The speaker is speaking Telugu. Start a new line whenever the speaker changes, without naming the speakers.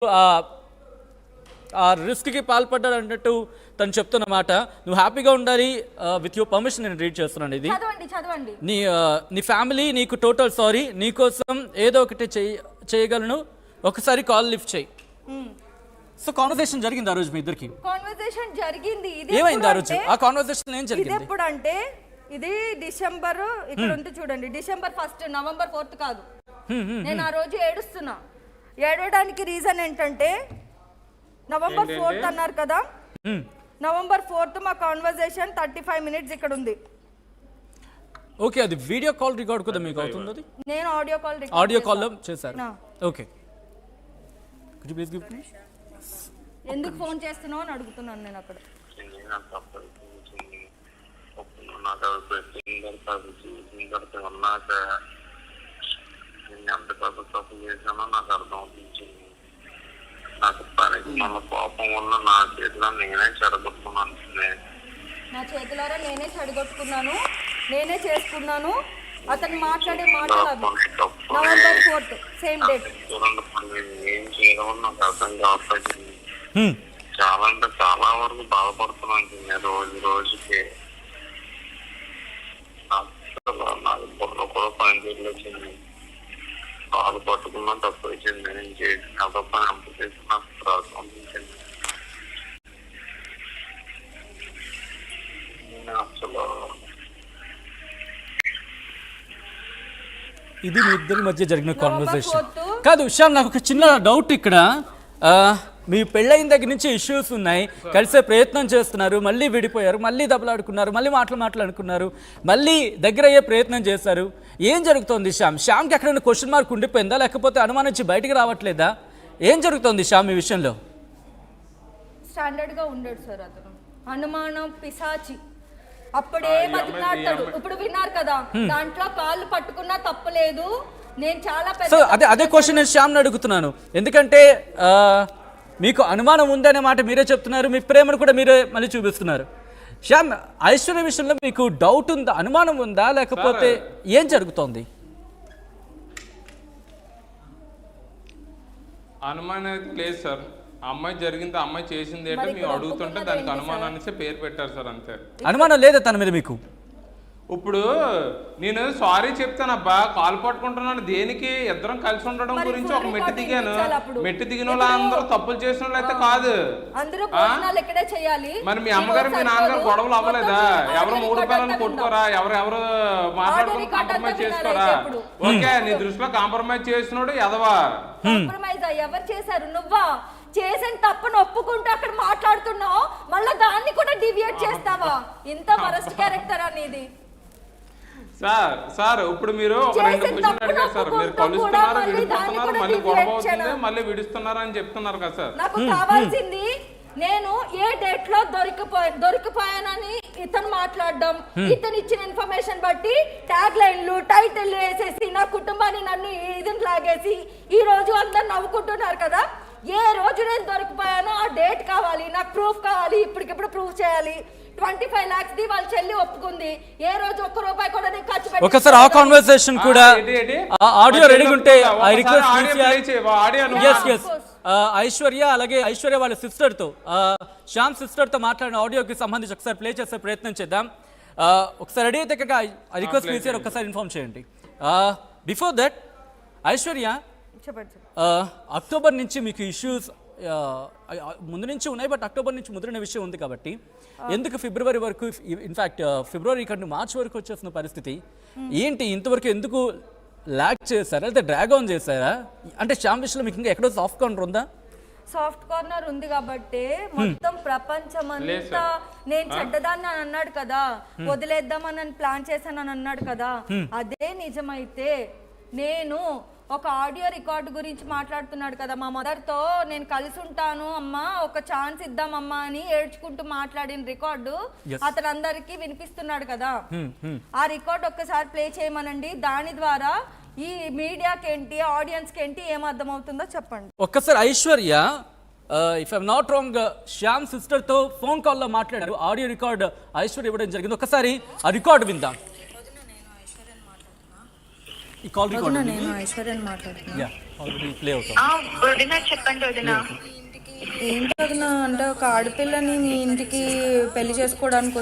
ఆ రిస్క్కి పాల్పడ్డాడు అన్నట్టు తను చెప్తున్నమాట. నువ్వు హ్యాపీగా ఉండాలి. విత్ యువర్ పర్మిషన్ నేను రీడ్ చేస్తున్నాను ఇది.
చదవండి.
నీ ఫ్యామిలీ నీకు టోటల్ సారీ, నీకోసం ఏదో ఒకటి చేయగలను, ఒకసారి కాల్ లిఫ్ట్ చేయి. సో కాన్వర్సేషన్ జరిగింది ఆ రోజు మీ ఇద్దరికి?
కాన్వర్సేషన్ జరిగింది.
ఏమైంది ఆ రోజు? ఆ కాన్వర్సేషన్ ఏం జరిగింది?
ఇది ఎప్పుడు అంటే ఇది డిసెంబర్, ఇక్కడ ఉంది చూడండి, డిసెంబర్ 1, నవంబర్ 4 కాదు. నేను ఆ రోజు ఏడుస్తున్నా. ఏడవడానికి రీజన్ ఏంటంటే నవంబర్ 4 అన్నారు కదా, నవంబర్ 4 మా కాన్వర్సేషన్ 35 minutes ఇక్కడ ఉంది.
ఓకే, అది వీడియో కాల్ రికార్డ్ కూడా మీకు అవుతుంది? అది
నేను
ఆడియో కాల్ లో చేశారు. Okay, could you please give me?
ఎందుకు ఫోన్ చేస్తున్నావు అని అడుగుతున్నాను నేను అక్కడ.
ఎంత పెద్ద తప్పు చేశానో నాకు అర్థం అవుతుంది. నాకు పనికి మన కోపం వల్ల నా చేతిలో నేనే చెడగొట్టుకున్నాను.
నా చేతిలోనే నేనే చెడగొట్టుకున్నాను, నేనే చేసుకున్నాను. అతను మాట్లాడే మాటలు నవంబర్ 4 సేమ్ డేట్.
ఏం చేయడం నాకు అర్థం కావట్లేదు. చాలా అంటే చాలా వరకు బాధపడుతున్నాను రోజుకి. నాకు బుర్ర కూడా పనిచేయలేదు. కాలు పట్టుకున్నా తప్పు వచ్చింది. నేను చేసిన తప్ప అంత చేసి నాకు ప్రారంభించింది. అసలు
ఇది మీ ఇద్దరి మధ్య జరిగిన కాన్వర్సేషన్ కాదు. శ్యామ్, నాకు ఒక చిన్న డౌట్ ఇక్కడ. మీ పెళ్ళైన దగ్గర నుంచి ఇష్యూస్ ఉన్నాయి, కలిసే ప్రయత్నం చేస్తున్నారు, మళ్ళీ విడిపోయారు, మళ్ళీ దెబ్బలాడుకున్నారు, మళ్ళీ మాట్లాడుకున్నారు, మళ్ళీ దగ్గర అయ్యే ప్రయత్నం చేశారు. ఏం జరుగుతోంది శ్యామ్? శ్యామ్కి ఎక్కడైనా క్వశ్చన్ మార్క్ ఉండిపోయిందా, లేకపోతే అనుమానించి బయటికి రావట్లేదా? ఏం జరుగుతోంది శ్యామ్ ఈ విషయంలో?
స్టాండర్డ్గా ఉండడు సార్ అతను. అనుమానం పిశాచి అప్పుడే బతికినాడతాడు. ఇప్పుడు విన్నారు కదా, దాంట్లో కాళ్ళు పట్టుకున్నా తప్పలేదు. నేను చాలా
అదే క్వశ్చన్ నేను శ్యామ్ని అడుగుతున్నాను. ఎందుకంటే మీకు అనుమానం ఉందనే మాట మీరే చెప్తున్నారు, మీ ప్రేమను కూడా మీరే మళ్ళీ చూపిస్తున్నారు. శ్యామ్, ఐశ్వర్య విషయంలో మీకు డౌట్ ఉందా, అనుమానం ఉందా, లేకపోతే ఏం జరుగుతోంది?
అనుమానం అయితే లేదు సార్. అమ్మాయి జరిగింది, అమ్మాయి చేసింది ఏంటో మేము అడుగుతుంటే దానికి అనుమానాన్ని పేరు పెట్టారు సార్, అంతే.
అనుమానం లేదా తన మీద మీకు?
ఇప్పుడు నేను సారీ చెప్తానబ్బా, కాలు పట్టుకుంటున్నాను దేనికి? ఇద్దరం కలిసి ఉండడం గురించి ఒక మెట్టు దిగాను. మెట్టు దిగిన వాళ్ళు అందరూ తప్పులు చేసిన వాళ్ళు అయితే కాదు. మరి మీ అమ్మగారు మీ నాన్నగారు గొడవలు అవ్వలేదా? ఎవరు 3 పిల్లలు కొట్టుకోరా? ఎవరెవరు మాట్లాడుకుని కాంప్రమైజ్ చేసుకోరా? ఓకే, నీ దృష్టిలో కాంప్రమైజ్ చేసినోడు ఎదవా?
ఎవరు చేశారు? నువ్వా చేసిన తప్పును ఒప్పుకుంటూ అక్కడ మాట్లాడుతున్నావు, మళ్ళీ దాన్ని కూడా డివియేట్ చేస్తావా? ఇంత వరస్ట్ క్యారెక్టర్ అనేది
సార్. ఇప్పుడు మీరు ఒక 2 క్వశ్చన్లు అడిగారు సార్. మీరు కలుస్తున్నారు, విడిపోతున్నారు, మళ్ళీ గొడవ అవుతుంది, మళ్ళీ విడుస్తున్నారు అని చెప్తున్నారు కదా సార్.
నాకు కావాల్సింది నేను ఏ డేట్ లో దొరికిపోయానని ఇతను మాట్లాడడం, ఇతను ఇచ్చిన ఇన్ఫర్మేషన్ బట్టి ట్యాగ్ లైన్లు టైటిల్ వేసేసి నా కుటుంబాన్ని నన్ను ఇదిని లాగేసి ఈ రోజు అందరు నవ్వుకుంటున్నారు కదా. ఏ రోజు నేను దొరికిపోయానో ఆ డేట్ కావాలి, నాకు ప్రూఫ్ కావాలి, ఇప్పటికిప్పుడు ప్రూఫ్ చేయాలి. 25 lakhs ది వాళ్ళ చెల్లి ఒప్పుకుంది. ఏ రోజు ₹1 కూడా నేను ఖర్చు పెట్టలేదు.
ఒకసారి ఆ కాన్వర్సేషన్ కూడా ఆడియో రెడీగా ఉంటే ఐ రిక్వెస్ట్ ఐశ్వర్య, అలాగే ఐశ్వర్య వాళ్ళ సిస్టర్ తో, శ్యామ్ సిస్టర్ తో మాట్లాడిన ఆడియోకి సంబంధించి ఒకసారి ప్లే చేసే ప్రయత్నం చేద్దాం. ఒకసారి రెడీ అయితే కనుక ఐ రిక్వెస్ట్ ప్లీజ్ ఒకసారి ఇన్ఫార్మ్ చేయండి. బిఫోర్ దట్ ఐశ్వర్య, అక్టోబర్ నుంచి మీకు ఇష్యూస్ ముందు నుంచి ఉన్నాయి, బట్ అక్టోబర్ నుంచి ముదిరిన విషయం ఉంది కాబట్టి ఎందుకు ఫిబ్రవరి వరకు, ఇన్ఫాక్ట్ ఫిబ్రవరి కంటే మార్చ్ వరకు వచ్చేసిన పరిస్థితి ఏంటి? ఇంతవరకు ఎందుకు ల్యాక్ చేశారా, లేదా డ్రాగ్ ఆన్ చేశారా? అంటే శ్యామ్ విషయంలో మీకు ఇంకా ఎక్కడో సాఫ్ట్ కార్నర్ ఉందా?
సాఫ్ట్ కార్నర్ ఉంది కాబట్టి మొత్తం ప్రపంచం అంతా నేను చెడ్డదాన్ని అని అన్నాడు కదా, వదిలేద్దామని ప్లాన్ చేశానని అన్నాడు కదా. అదే నిజమైతే నేను ఒక ఆడియో రికార్డు గురించి మాట్లాడుతున్నాడు కదా, మా మదర్తో నేను కలిసి ఉంటాను అమ్మా, ఒక ఛాన్స్ ఇద్దామమ్మా అని ఏడ్చుకుంటూ మాట్లాడిన రికార్డు అతను అందరికీ వినిపిస్తున్నాడు కదా. ఆ రికార్డు ఒక్కసారి ప్లే చేయమనండి. దాని ద్వారా ఈ మీడియాకి ఏంటి, ఆడియన్స్కి ఏంటి ఏం అర్థమవుతుందో చెప్పండి.
ఒక్కసారి Aishwarya, if I'm not wrong, Shyam సిస్టర్తో ఫోన్ కాల్లో మాట్లాడారు, ఆడియో రికార్డు ఐశ్వర్య ఇవ్వడం జరిగింది. ఒకసారి ఆ రికార్డు విందాం. ఈ కాల్ రికార్డ్
వదినా, నేను ఐశ్వర్యని మాట్లాడుతున్నా.
యా ఆల్రెడీ ప్లే అవుతాం.
వదినా చెప్పండి వదినా.
ఏంటి వదినా, అంటే ఒక ఆడపిల్లని మీ ఇంటికి పెళ్లి చేసుకోవడానికి